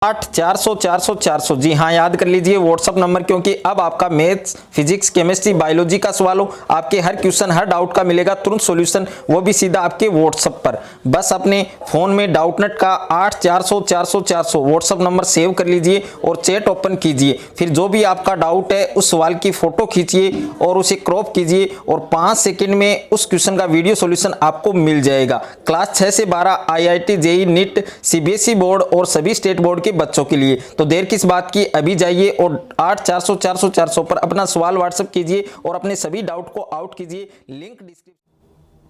8 400 400 400। जी हाँ, याद कर लीजिए व्हाट्सअप नंबर, क्योंकि अब आपका मैथ्स, फिजिक्स, केमिस्ट्री, बायोलॉजी का सवाल हो, आपके हर क्वेश्चन, हर डाउट का मिलेगा तुरंत सॉल्यूशन, वो भी सीधा आपके व्हाट्सअप पर। बस अपने फोन में डाउटनेट का 8 400 400 400 व्हाट्सअप नंबर सेव कर लीजिए और चैट ओपन कीजिए। फिर जो भी आपका डाउट है उस सवाल की फोटो खींचिए और उसे क्रॉप कीजिए और 5 सेकंड में उस क्वेश्चन का वीडियो सॉल्यूशन आपको मिल जाएगा। क्लास 6 से 12 IIT, JEE, NEET, CBSE board और सभी स्टेट बोर्ड के बच्चों के लिए। तो देर किस बात की, अभी जाइए और 8 400 400 400 पर अपना सवाल व्हाट्सएप कीजिए और अपने सभी डाउट को आउट कीजिए। Link description.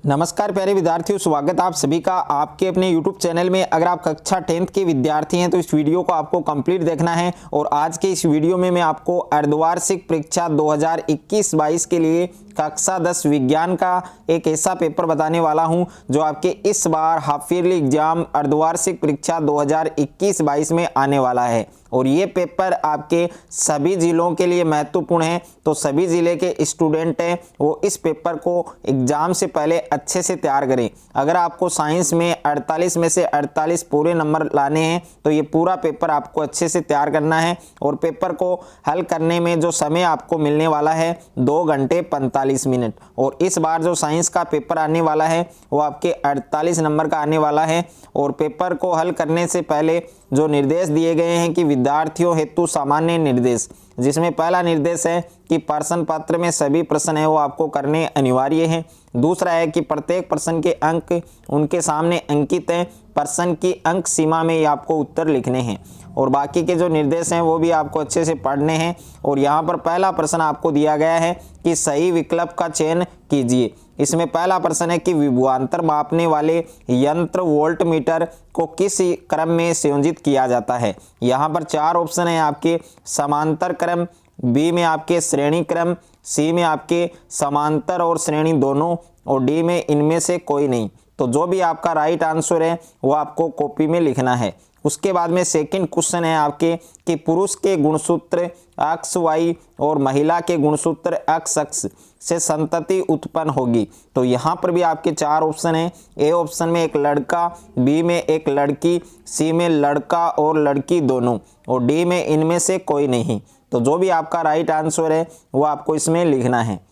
नमस्कार प्यारे विद्यार्थियों, स्वागत आप सभी का आपके अपने YouTube चैनल में। अगर आप कक्षा 10th के विद्यार्थी हैं तो इस वीडियो को आपको कंप्लीट देखना है। और आज के इस वीडियो में मैं आपको अर्धवार्षिक परीक्षा 2021-22 के लिए कक्षा 10 विज्ञान का एक ऐसा पेपर बताने वाला हूं जो आपके इस बार हाफ ईयरली एग्जाम अर्धवार्षिक परीक्षा 2021-22 में आने वाला है। और ये पेपर आपके सभी जिलों के लिए महत्वपूर्ण है। तो सभी जिले के स्टूडेंट हैं वो इस पेपर को एग्जाम से पहले अच्छे से तैयार करें। अगर आपको साइंस में 48 में से 48 पूरे नंबर लाने हैं तो ये पूरा पेपर आपको अच्छे से तैयार करना है। और पेपर को हल करने में जो समय आपको मिलने वाला है 2 घंटे 45 मिनट। और इस बार जो साइंस का पेपर आने वाला है वो आपके 48 नंबर का आने वाला है। और पेपर को हल करने से पहले जो निर्देश दिए गए हैं कि विद्यार्थियों हेतु सामान्य निर्देश, जिसमें पहला निर्देश है कि प्रश्न पत्र में सभी प्रश्न है वो आपको करने अनिवार्य हैं। दूसरा है कि प्रत्येक प्रश्न के अंक उनके सामने अंकित हैं। प्रश्न की अंक सीमा में आपको उत्तर लिखने हैं। और बाकी के जो निर्देश हैं वो भी आपको अच्छे से पढ़ने हैं। और यहाँ पर पहला प्रश्न आपको दिया गया है कि सही विकल्प का चयन कीजिए। इसमें पहला प्रश्न है कि विभवांतर मापने वाले यंत्र वोल्टमीटर को किस क्रम में संयोजित किया जाता है। यहाँ पर 4 ऑप्शन है आपके, समांतर क्रम, बी में आपके श्रेणी क्रम, सी में आपके समांतर और श्रेणी दोनों, और डी में इनमें से कोई नहीं। तो जो भी आपका राइट आंसर है वो आपको कॉपी में लिखना है। उसके बाद में सेकंड क्वेश्चन है आपके कि पुरुष के गुणसूत्र XY और महिला के गुणसूत्र XX से संतति उत्पन्न होगी। तो यहाँ पर भी आपके 4 ऑप्शन हैं। ए ऑप्शन में एक लड़का, बी में एक लड़की, सी में लड़का और लड़की दोनों, और डी में इनमें से कोई नहीं। तो जो भी आपका राइट आंसर है वो आपको इसमें लिखना है।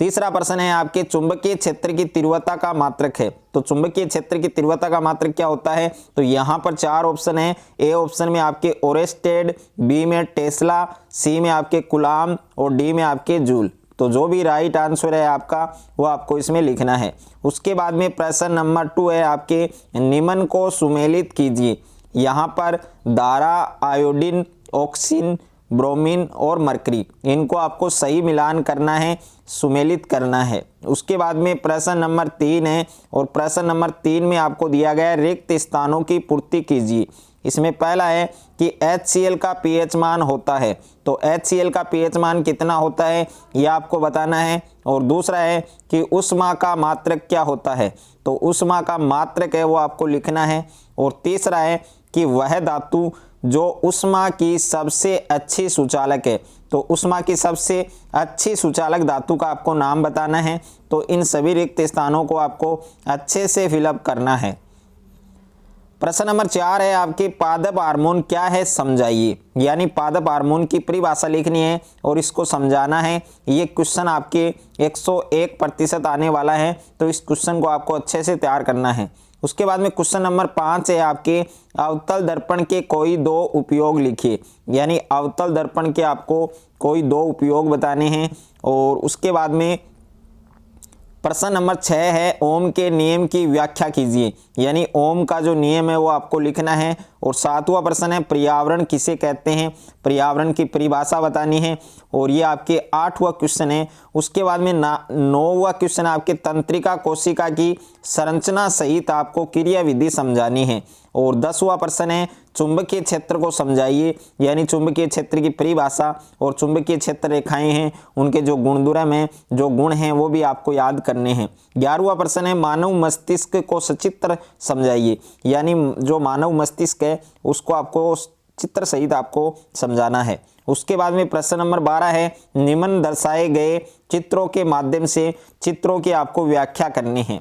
तीसरा प्रश्न है आपके चुंबकीय क्षेत्र की तीव्रता का मात्रक है। तो चुंबकीय क्षेत्र की तीव्रता का मात्रक क्या होता है। तो यहाँ पर 4 ऑप्शन है। ए ऑप्शन में आपके ओरेस्टेड, बी में टेस्ला, सी में आपके कुलाम और डी में आपके जूल। तो जो भी राइट आंसर है आपका वो आपको इसमें लिखना है। उसके बाद में प्रश्न नंबर 2 है आपके, निम्न को सुमेलित कीजिए। यहाँ पर दारा, आयोडीन, ऑक्सीन, ब्रोमीन और मरकरी, इनको आपको सही मिलान करना है, सुमेलित करना है। उसके बाद में प्रश्न नंबर 3 है। और प्रश्न नंबर 3 में आपको दिया गया है रिक्त स्थानों की पूर्ति कीजिए। इसमें पहला है कि HCl का pH मान होता है। तो HCl का pH मान कितना होता है ये आपको बताना है। और दूसरा है कि ऊष्मा का मात्रक क्या होता है। तो ऊष्मा का मात्रक है वो आपको लिखना है। और तीसरा है कि वह धातु जो ऊष्मा की सबसे अच्छी सुचालक है। तो ऊष्मा की सबसे अच्छी सुचालक धातु का आपको नाम बताना है। तो इन सभी रिक्त स्थानों को आपको अच्छे से फिलअप करना है। प्रश्न नंबर 4 है आपके, पादप हार्मोन क्या है समझाइए। यानी पादप हार्मोन की परिभाषा लिखनी है और इसको समझाना है। ये क्वेश्चन आपके 101% आने वाला है। तो इस क्वेश्चन को आपको अच्छे से तैयार करना है। उसके बाद में क्वेश्चन नंबर 5 है आपके, अवतल दर्पण के कोई 2 उपयोग लिखिए। यानी अवतल दर्पण के आपको कोई 2 उपयोग बताने हैं। और उसके बाद में प्रश्न नंबर 6 है, ओम के नियम की व्याख्या कीजिए। यानी ओम का जो नियम है वो आपको लिखना है। और 7वां प्रश्न है, पर्यावरण किसे कहते हैं, पर्यावरण की परिभाषा बतानी है। और ये आपके 8वां क्वेश्चन है। उसके बाद में 9वां क्वेश्चन आपके, तंत्रिका कोशिका की संरचना सहित आपको क्रिया विधि समझानी है। और 10वां प्रश्न है, चुंबकीय क्षेत्र को समझाइए। यानी चुंबकीय क्षेत्र की परिभाषा और चुंबकीय क्षेत्र रेखाएं हैं उनके जो गुणधर्म हैं, जो गुण हैं वो भी आपको याद करने हैं। 11वां प्रश्न है, मानव मस्तिष्क को सचित्र समझाइए। यानी जो मानव मस्तिष्क है उसको आपको चित्र सहित आपको समझाना है। उसके बाद में प्रश्न नंबर 12 है, निम्न दर्शाए गए चित्रों के माध्यम से चित्रों की आपको व्याख्या करनी है।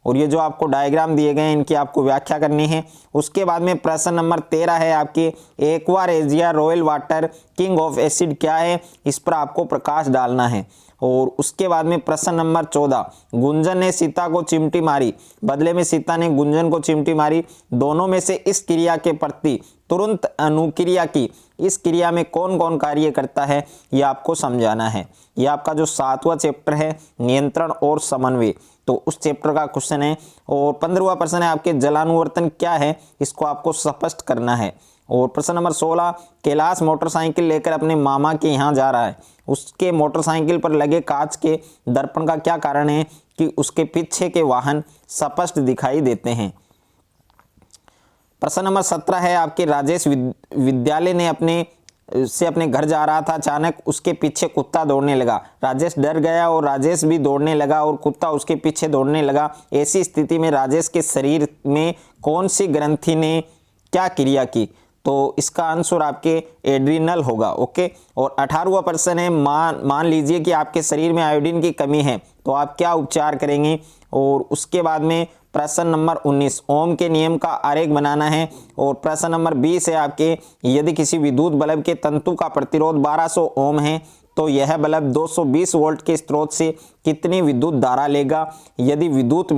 और ये जो आपको डायग्राम दिए गए हैं इनकी आपको व्याख्या करनी है। उसके बाद में प्रश्न नंबर 13 है आपके aqua regia royal water king of acid क्या है, इस पर आपको प्रकाश डालना है। और उसके बाद में प्रश्न नंबर 14, गुंजन ने सीता को चिमटी मारी, बदले में सीता ने गुंजन को चिमटी मारी, दोनों में से इस क्रिया के प्रति तुरंत अनुक्रिया की इस क्रिया में कौन कौन कार्य करता है, यह आपको समझाना है। यह आपका जो 7वां चैप्टर है नियंत्रण और समन्वय, तो उस चैप्टर का क्वेश्चन है। और 15वां प्रश्न है आपके जलानुवर्तन क्या है, इसको आपको स्पष्ट करना है। और प्रश्न नंबर 16, कैलाश मोटरसाइकिल लेकर अपने मामा के यहाँ जा रहा है, उसके मोटरसाइकिल पर लगे कांच के दर्पण का क्या कारण है कि उसके पीछे के वाहन स्पष्ट दिखाई देते हैं। प्रश्न नंबर 17 है आपके राजेश विद्यालय ने अपने घर जा रहा था, अचानक उसके पीछे कुत्ता दौड़ने लगा, राजेश डर गया और राजेश भी दौड़ने लगा और कुत्ता उसके पीछे दौड़ने लगा। ऐसी स्थिति में राजेश के शरीर में कौन सी ग्रंथि ने क्या क्रिया की, तो इसका आंसर आपके एड्रिनल होगा। ओके। और 18वां प्रश्न है मान लीजिए कि आपके शरीर में आयोडीन की कमी है, तो आप क्या उपचार करेंगे। और उसके बाद में प्रश्न नंबर 19, ओम के नियम का आरेख बनाना है। और प्रश्न नंबर 20 है आपके यदि किसी विद्युत बल्ब के तंतु का प्रतिरोध 1200 ओम है तो यह बल्ब 220 वोल्ट के स्रोत से कितनी विद्युत धारा लेगा। यदि विद्युत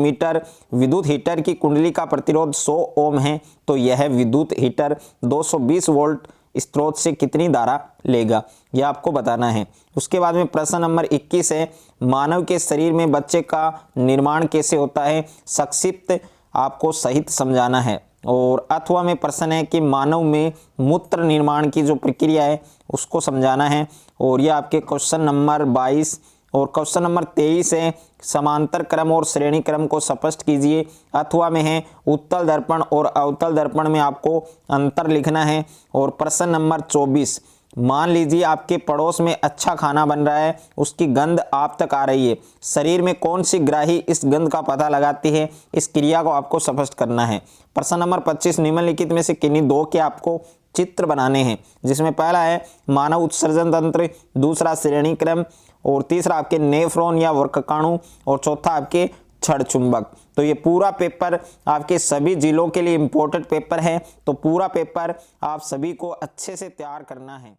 हीटर की कुंडली का प्रतिरोध 100 ओम है तो यह विद्युत हीटर 220 वोल्ट स्रोत से कितनी धारा लेगा, यह आपको बताना है। उसके बाद में प्रश्न नंबर 21 है मानव के शरीर में बच्चे का निर्माण कैसे होता है, संक्षिप्त आपको सहित समझाना है। और अथवा में प्रश्न है कि मानव में मूत्र निर्माण की जो प्रक्रिया है उसको समझाना है। और यह आपके क्वेश्चन नंबर 22 और क्वेश्चन नंबर 23 है समांतर क्रम और श्रेणी क्रम को स्पष्ट कीजिए। अथवा में है उत्तल दर्पण और अवतल दर्पण में आपको अंतर लिखना है। और प्रश्न नंबर 24, मान लीजिए आपके पड़ोस में अच्छा खाना बन रहा है, उसकी गंध आप तक आ रही है, शरीर में कौन सी ग्राही इस गंध का पता लगाती है, इस क्रिया को आपको स्पष्ट करना है। प्रश्न नंबर 25, निम्नलिखित में से किन्हीं दो के आपको चित्र बनाने हैं, जिसमें पहला है मानव उत्सर्जन तंत्र, दूसरा श्रेणी क्रम, और तीसरा आपके नेफ्रॉन या वर्ककाणु, और चौथा आपके क्षण चुंबक। तो ये पूरा पेपर आपके सभी जिलों के लिए इम्पोर्टेंट पेपर है, तो पूरा पेपर आप सभी को अच्छे से तैयार करना है।